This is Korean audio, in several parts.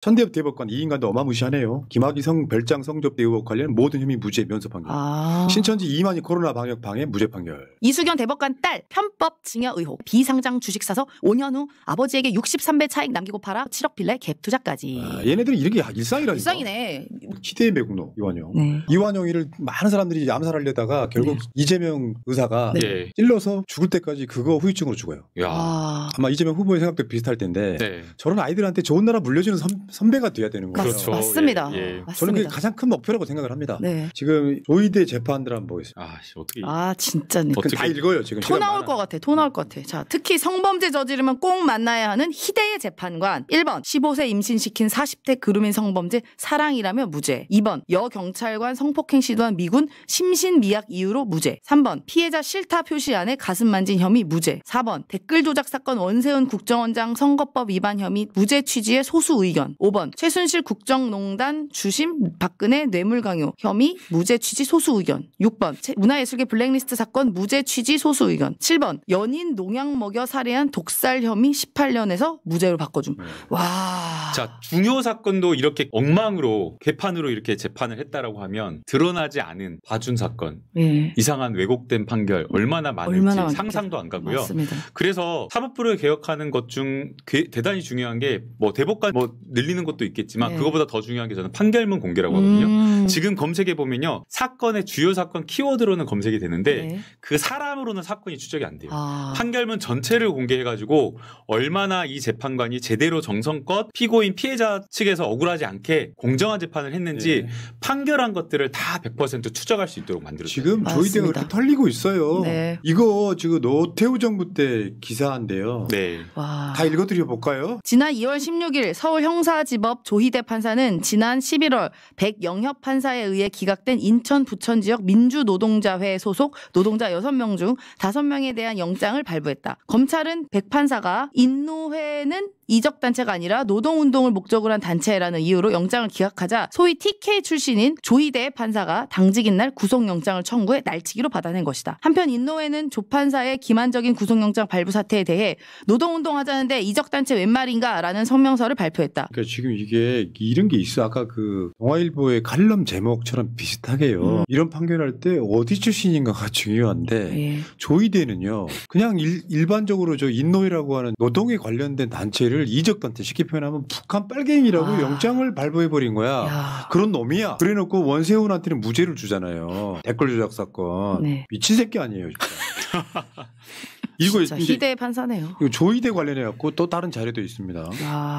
천대엽 대법관 이 인간도 어마무시하네요. 김학의 별장 성접대 의혹 관련 모든 혐의 무죄 면소 판결. 신천지 이만희 코로나 방역 방해 무죄 판결. 이수경 대법관 딸 편법 증여 의혹. 비상장 주식 사서 5년 후 아버지에게 63배 차익 남기고 팔아 7억 빌레 갭 투자까지. 얘네들은 이렇게 일상이라니까. 일상이네. 희대의 매국노 이완용. 네. 이완용이를 많은 사람들이 암살하려다가 결국 이재명 의사가 찔러서 죽을 때까지 그거 후유증으로 죽어요. 아마 이재명 후보의 생각도 비슷할 텐데 저런 아이들한테 좋은 나라 물려주는 선배가 돼야 되는 거예요. 그렇죠. 맞습니다. 맞습니다. 저는 그게 가장 큰 목표라고 생각을 합니다. 지금 조이대 재판들 한번 보겠습니다. 어떻게? 진짜. 다 읽어요 지금. 토 나올 것 같아. 토 나올 것 같아. 자, 특히 성범죄 저지르면 꼭 만나야 하는 희대의 재판관. 1번 15세 임신시킨 40대 그루민 성범죄 사랑이라며 무죄. 2번 여경찰관 성폭행 시도한 미군 심신미약 이유로 무죄. 3번 피해자 싫다 표시안에 가슴 만진 혐의 무죄. 4번 댓글 조작 사건 원세훈 국정원장 선거법 위반 혐의 무죄 취지의 소수 의견. 5번 최순실 국정농단 주심 박근혜 뇌물 강요 혐의 무죄 취지 소수 의견. 6번 문화예술계 블랙리스트 사건 무죄 취지 소수 의견. 7번 연인 농약 먹여 살해한 독살 혐의 18년에서 무죄로 바꿔줌. 와. 자, 중요 사건도 이렇게 엉망으로 개판으로 이렇게 재판을 했다라고 하면 드러나지 않은 봐준 사건, 이상한 왜곡된 판결 얼마나 많을지 상상도 안 가고요. 맞습니다. 그래서 사법부를 개혁하는 것 중 대단히 중요한 게 뭐 대법관 뭐 늘리는 것도 있겠지만 그거보다 더 중요한 게 저는 판결문 공개라고 하거든요. 지금 검색해 보면요, 사건의 주요 사건 키워드로는 검색이 되는데 그 사람으로는 사건이 추적이 안 돼요. 판결문 전체를 공개해가지고 얼마나 이 재판관이 제대로 정성껏 피고인 피해자 측에서 억울하지 않게 공정한 재판을 했는지 판결한 것들을 다 100% 추적할 수 있도록 만들었어요. 지금 조이대가 그렇게 털리고 있어요. 이거 지금 노태우 정부 때 기사인데요. 다 읽어드려 볼까요? 지난 2월 16일 서울형사지법 조희대 판사는 지난 11월 백영협 판사에 의해 기각된 인천 부천 지역 민주노동자회 소속 노동자 6명 중 5명에 대한 영장을 발부했다. 검찰은 백 판사가 인노회는 이적단체가 아니라 노동운동을 목적으로 한 단체라는 이유로 영장을 기각하자 소위 TK 출신인 조희대 판사가 당직인 날 구속영장을 청구해 날치기로 받아낸 것이다. 한편 인노회는 조 판사의 기만적인 구속영장 발부 사태에 대해 노동운동하자는데 이적단체 웬 말인가 라는 성명서를 발표했다. 그러니까 지금 이게 이런 게 있어. 아까 그 동아일보의 칼럼 제목처럼 비슷하게요. 이런 판결할 때 어디 출신인가가 중요한데 조희대는요, 그냥 일반적으로 저 인노회라고 하는 노동에 관련된 단체를 이적단체, 쉽게 표현하면 북한 빨갱이라고 영장을 발부해버린 거야. 그런 놈이야. 그래놓고 원세훈한테는 무죄를 주잖아요. 댓글 조작 사건. 미친 새끼 아니에요 진짜. 이거 희대의 판사네요. 조희대 관련해갖고 또 다른 자료도 있습니다.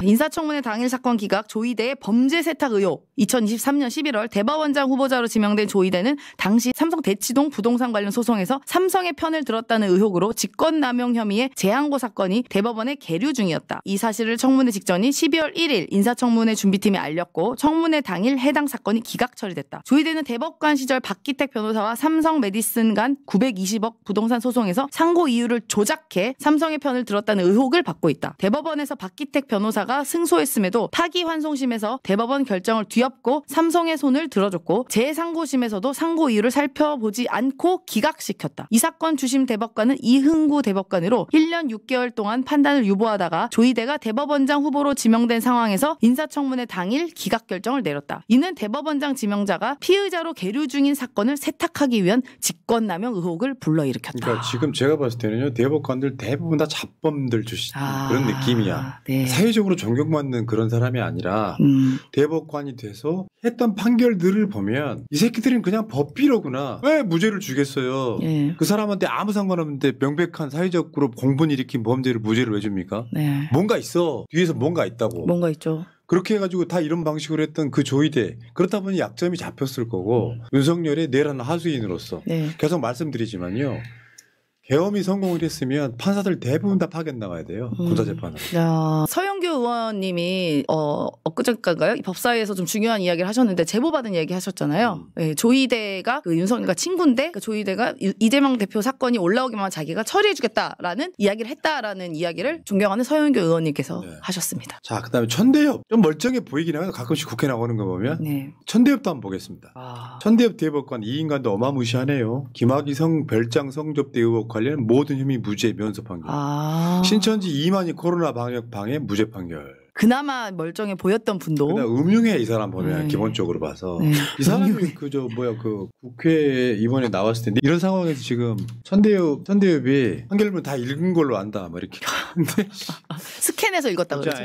인사청문회 당일 사건 기각, 조희대의 범죄 세탁 의혹. 2023년 11월 대법원장 후보자로 지명된 조희대는 당시 삼성 대치동 부동산 관련 소송에서 삼성의 편을 들었다는 의혹으로 직권남용 혐의의 재항고 사건이 대법원에 계류 중이었다. 이 사실을 청문회 직전인 12월 1일 인사청문회 준비팀이 알렸고 청문회 당일 해당 사건이 기각 처리됐다. 조희대는 대법관 시절 박기택 변호사와 삼성 메디슨 간 920억 부동산 소송에서 상고 이유를 조작해 삼성의 편을 들었다는 의혹을 받고 있다. 대법원에서 박기택 변호사가 승소했음에도 파기환송심에서 대법원 결정을 뒤엎고 삼성의 손을 들어줬고 재상고심에서도 상고 이유를 살펴보지 않고 기각시켰다. 이 사건 주심 대법관은 이흥구 대법관으로 1년 6개월 동안 판단을 유보하다가 조희대가 대법원장 후보로 지명된 상황에서 인사청문회 당일 기각 결정을 내렸다. 이는 대법원장 지명자가 피의자로 계류 중인 사건을 세탁하기 위한 직권남용 의혹을 불러일으켰다. 그러니까 지금 제가 봤을 때는요, 대법관들 대부분 다 잡범들 출신 그런 느낌이야. 사회적으로 존경받는 그런 사람이 아니라 대법관이 돼서 했던 판결들을 보면 이 새끼들은 그냥 법비로구나. 왜 무죄를 주겠어요? 그 사람한테 아무 상관없는데 명백한 사회적 그룹 공분 일으킨 범죄를 무죄를 왜 줍니까? 뭔가 있어. 뒤에서 뭔가 있다고. 뭔가 있죠. 그렇게 해가지고 다 이런 방식으로 했던 그 조희대, 그렇다 보니 약점이 잡혔을 거고 윤석열의 내란 하수인으로서 계속 말씀드리지만요, 계엄이 성공을 했으면 판사들 대부분 다 파견 나가야 돼요. 군사재판은. 서영교 의원님이 엊그저께인가요? 법사위에서 좀 중요한 이야기를 하셨는데 제보받은 이야기 하셨잖아요. 조희대가 그 윤석열과 친구인데 그 조희대가 이재명 대표 사건이 올라오기만 하면 자기가 처리해주겠다라는 이야기를 했다라는 이야기를 존경하는 서영교 의원님께서 하셨습니다. 자, 그다음에 천대엽. 좀 멀쩡해 보이긴 해요. 가끔씩 국회 나오는 거 보면. 천대엽도 한번 보겠습니다. 천대엽 대법관 이 인간도 어마무시하네요. 김학의 별장 성접대 의혹 관련 모든 혐의 무죄 면소 판결. 신천지 이만희 코로나 방역 방해 무죄 판결. 그나마 멀쩡해 보였던 분도. 그냥 음흉해 이 사람 보면 기본적으로 봐서 이 사람이 그저 그 국회에 이번에 나왔을 텐데 이런 상황에서 지금 천대엽이 한결문 다 읽은 걸로 안다 뭐 이렇게. 스캔해서 읽었다 그러죠.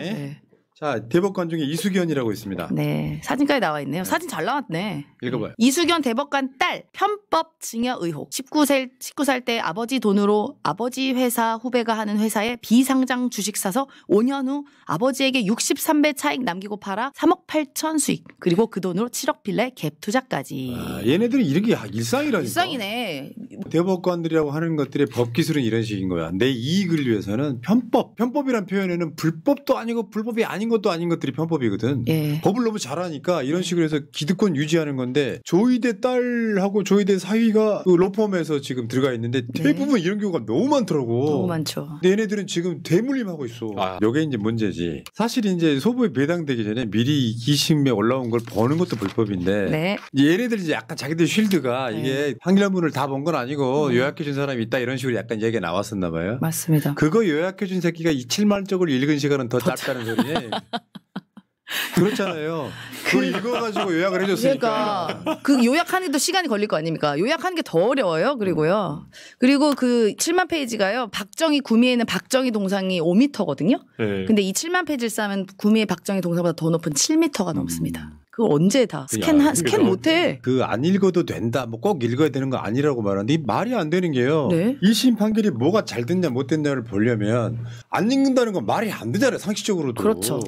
자, 대법관 중에 이수견이라고 있습니다. 네, 사진까지 나와 있네요. 사진 잘 나왔네. 읽어봐요. 이수견 대법관 딸 편법 증여 의혹. 19살 때 아버지 돈으로 아버지 회사 후배가 하는 회사에 비상장 주식 사서 5년 후 아버지에게 63배 차익 남기고 팔아 3억 8천 수익. 그리고 그 돈으로 7억 빌레 갭 투자까지. 얘네들은 이런 게 일상이라니까. 일상이네. 대법관들이라고 하는 것들의 법 기술은 이런 식인 거야. 내 이익을 위해서는 편법이란 표현에는 불법도 아니고 불법이 아닌 것도 아닌 것들이 편법이거든. 법을 너무 잘하니까 이런 식으로 해서 기득권 유지하는 건데 조이대 딸하고 조이대 사위가 그 로펌에서 지금 들어가 있는데 대부분 이런 경우가 너무 많더라고. 너무 많죠. 근데 얘네들은 지금 대물림하고 있어. 이게 이제 문제지. 사실 이제 소부에 배당되기 전에 미리 20매 올라온 걸 버는 것도 불법인데 얘네들이 이제 약간 자기들 쉴드가 이게 판결문을 다 본 건 아니고 요약해준 사람이 있다 이런 식으로 약간 얘기가 나왔었나 봐요. 맞습니다. 그거 요약해준 새끼가 이 7만 쪽을 읽은 시간은 더 짧다는 소리에. 그렇잖아요. 그걸 읽어가지고 요약을 해줬으니까. 그러니까 그 요약하는 게 또 시간이 걸릴 거 아닙니까? 요약하는 게 더 어려워요. 그리고요. 그리고 그 7만 페이지가요. 박정희 구미에는 박정희 동상이 5m거든요. 근데 이 7만 페이지를 쌓으면 구미의 박정희 동상보다 더 높은 7m가 넘습니다. 그거 언제 다 스캔 못해. 그 안 읽어도 된다. 뭐 꼭 읽어야 되는 거 아니라고 말하는데 이 말이 안 되는 게요. 1심 판결이 뭐가 잘 됐냐 못 됐냐를 보려면 안 읽는다는 건 말이 안 되잖아요. 상식적으로도. 그렇죠.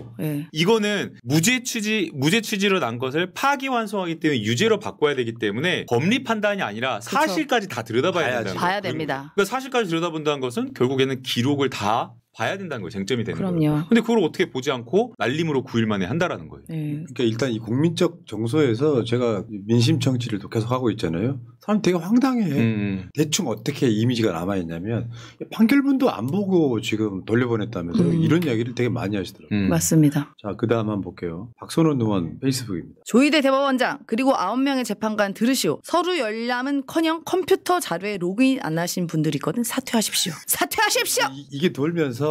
이거는 무죄 취지로 난 것을 파기환송하기 때문에 유죄로 바꿔야 되기 때문에 법리 판단이 아니라 사실까지 다 들여다봐야 된다. 봐야 됩니다. 그러니까 사실까지 들여다본다는 것은 결국에는 기록을 다 봐야 된다는 거예요. 쟁점이 되는 거예요. 그럼요. 근데 그걸 어떻게 보지 않고 날림으로 9일 만에 한다라는 거예요. 그러니까 일단 이 국민적 정서에서 제가 민심 정치를 계속 하고 있잖아요. 사람 되게 황당해. 대충 어떻게 이미지가 남아있냐면 판결문도 안 보고 지금 돌려보냈다면서 이런 이야기를 되게 많이 하시더라고요. 맞습니다. 자, 그 다음 한번 볼게요. 박선원 의원 페이스북입니다. 조이대 대법원장 그리고 9명의 재판관 들으시오. 서류 열람은커녕 컴퓨터 자료에 로그인 안 하신 분들이 있거든. 사퇴하십시오. 사퇴하십시오. 이게 돌면서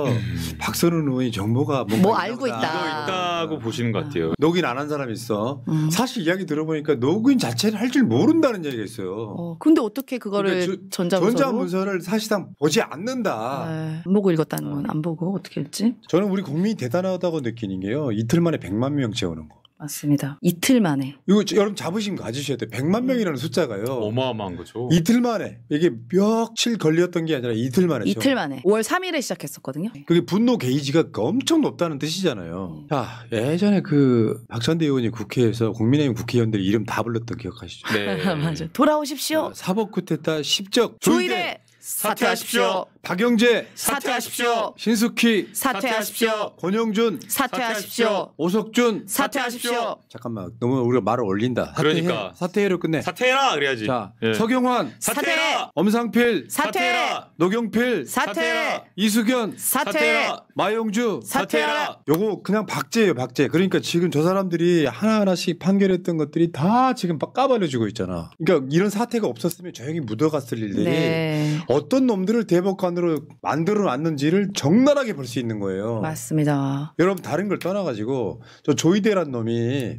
박선원 의원이 정보가 뭐 알고 이거 있다고 보시는 것 같아요. 로그인 안 한 사람이 있어. 사실 이야기 들어보니까 로그인 자체를 할 줄 모른다는 얘기가 있어요. 근데 어떻게 그거를 그러니까 전자문서를 사실상 보지 않는다. 안 보고 읽었다는 건 안 보고 어떻게 했지? 저는 우리 국민이 대단하다고 느끼는 게요. 이틀 만에 100만 명 채우는 거. 맞습니다. 이틀 만에. 이거 여러분 자부심 가지셔야 돼요. 100만 명이라는 숫자가요. 어마어마한 거죠. 이틀 만에. 이게 며칠 걸렸던 게 아니라 이틀 만에. 이틀 만에. 5월 3일에 시작했었거든요. 그게 분노 게이지가 엄청 높다는 뜻이잖아요. 자, 예전에 그 박찬대 의원이 국회에서 국민의힘 국회의원들 이름 다 불렀던 기억하시죠? 네. 맞아요. 돌아오십시오. 사법 쿠데타 10적. 조이대 사퇴하십시오. 박영재 사퇴하십시오. 신숙희 사퇴하십시오. 권영준 사퇴하십시오. 오석준 사퇴하십시오. 잠깐만 너무 우리가 말을 올린다. 그러니까 사퇴해로 끝내. 사퇴해라 그래야지. 자, 서경환 사퇴해라. 엄상필 사퇴해라. 노경필 사퇴. 이수견 사퇴해라. 마용주 사퇴해라. 요거 그냥 박제예요, 박제. 그러니까 지금 저 사람들이 하나하나씩 판결했던 것들이 다 지금 까발려지고 있잖아. 그러니까 이런 사태가 없었으면 조용히 묻어갔을 일들이 어떤 놈들을 대법관으로 만들어 놨는지를 적나라하게 볼 수 있는 거예요. 맞습니다. 여러분 다른 걸 떠나가지고 저 조이대란 놈이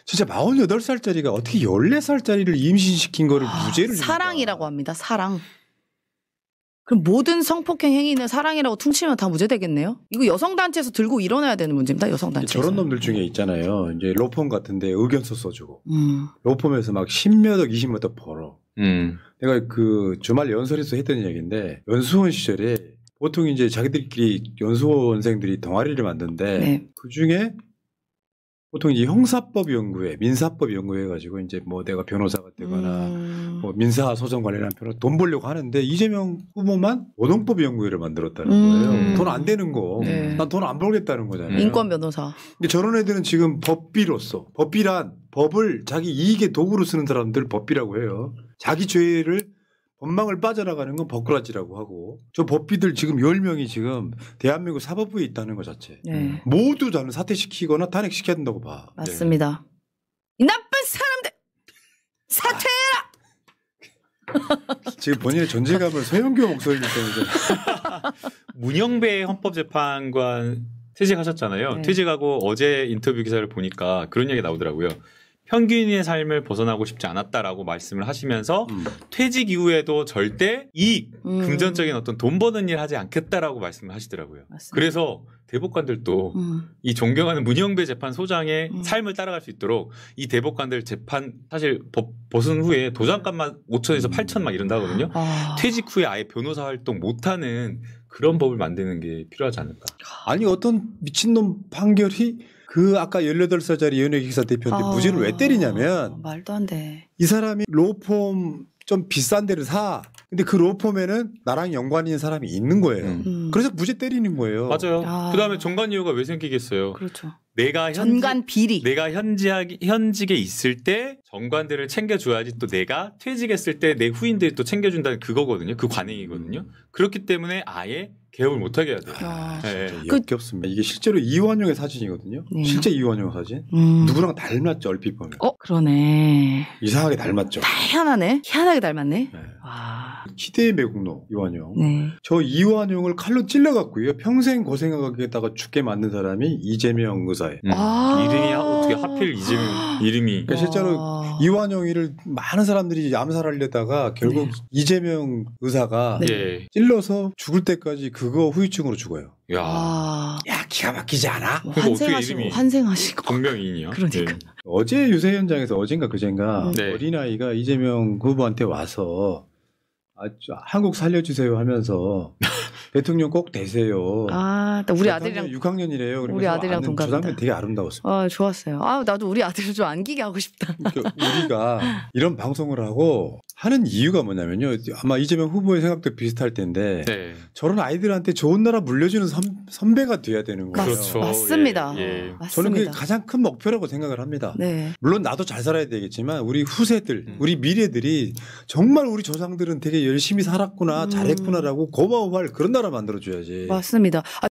진짜 48살짜리가 어떻게 14살짜리를 임신시킨 거를 무죄를 줍니까? 사랑이라고 합니다. 사랑. 그럼 모든 성폭행 행위는 사랑이라고 퉁치면 다 무죄되겠네요? 이거 여성단체에서 들고 일어나야 되는 문제입니다. 여성단체에서. 저런 놈들 중에 있잖아요. 이제 로펌 같은데 의견서 써주고 로펌에서 막 10몇억 20몇억 벌어. 내가 그 주말 연설에서 했던 얘기인데 연수원 시절에 보통 이제 자기들끼리 연수원생들이 동아리를 만드는데 그 중에 보통 이제 형사법 연구회, 민사법 연구회 가지고 이제 뭐 내가 변호사가 되거나 뭐 민사 소송 관련한 변호 돈 벌려고 하는데 이재명 후보만 노동법 연구회를 만들었다는 거예요. 돈 안 되는 거. 난 돈 안 벌겠다는 거잖아요. 인권 변호사. 근데 저런 애들은 지금 법비로서 법비란 법을 자기 이익의 도구로 쓰는 사람들 법비라고 해요. 자기 죄를 법망을 빠져나가는 건 법꾸라지라고 하고 저 법비들 지금 10명이 지금 대한민국 사법부에 있다는 것 자체 모두 저는 사퇴시키거나 탄핵시켜야 된다고 봐. 맞습니다. 이 나쁜 사람들 사퇴해라. 지금 본인의 존재감을 서영교 목소리를 때문에 문영배 헌법재판관 퇴직하셨잖아요. 네. 퇴직하고 어제 인터뷰 기사를 보니까 그런 얘기 나오더라고요. 평균인의 삶을 벗어나고 싶지 않았다라고 말씀을 하시면서 퇴직 이후에도 절대 이익, 금전적인 어떤 돈 버는 일 하지 않겠다라고 말씀을 하시더라고요. 맞습니다. 그래서 대법관들도 이 존경하는 문영배 재판소장의 삶을 따라갈 수 있도록 이 대법관들 재판 사실 법 벗은 후에 도장값만 5천에서 8천 막 이런다 하거든요. 퇴직 후에 아예 변호사 활동 못하는 그런 법을 만드는 게 필요하지 않을까. 아니 어떤 미친놈 판결이 그 아까 18살짜리 연예기사 대표한테 무죄를 왜 때리냐면 말도 안 돼. 이 사람이 로펌 좀 비싼 데를 사. 근데 그 로펌에는 나랑 연관 있는 사람이 있는 거예요. 그래서 무죄 때리는 거예요. 맞아요. 그다음에 정관 이유가 왜 생기겠어요? 그렇죠. 내가 전관 비리. 내가 현직에 있을 때 정관들을 챙겨줘야지 또 내가 퇴직했을 때 내 후임들이 또 챙겨준다는 그거거든요. 그 관행이거든요. 그렇기 때문에 아예 개업을 못하게 해야 돼요. 네. 역겹습니다. 이게 실제로 이완용의 사진이거든요. 네. 실제 이완용 사진. 누구랑 닮았죠 얼핏 보면. 그러네. 이상하게 닮았죠. 희한하네. 희한하게 닮았네. 네. 와. 희대의 매국노 이완용. 네. 저 이완용을 칼로 찔러갖고요. 평생 고생하겠다가 죽게 만든 사람이 이재명 의사예요. 이름이 어떻게 하필 이재명 이름이. 그러니까 실제로 이완용이를 많은 사람들이 암살하려다가 결국 이재명 의사가 찔러서 죽을 때까지 그거 후유증으로 죽어요. 야, 기가 막히지 않아? 환생하시고. 동명이인이요. 그러니까. 네. 어제 유세 현장에서 어젠가 그젠가 어린아이가 이재명 후보한테 와서 한국 살려주세요 하면서 대통령 꼭 되세요. 우리 아들이랑 6학년이래요. 우리 아들이랑 동갑이다. 저 장면 되게 아름다웠어요. 좋았어요. 나도 우리 아들을 좀 안기게 하고 싶다. 그러니까 우리가 이런 방송을 하고 하는 이유가 뭐냐면요. 아마 이재명 후보의 생각도 비슷할 텐데 저런 아이들한테 좋은 나라 물려주는 선배가 돼야 되는 거예요. 그렇죠. 맞습니다. 맞습니다. 저는 그게 가장 큰 목표라고 생각을 합니다. 네. 물론 나도 잘 살아야 되겠지만 우리 후세들, 우리 미래들이 정말 우리 조상들은 되게 열심히 살았구나, 잘했구나라고 고마워할 그런 나라 만들어줘야지. 맞습니다.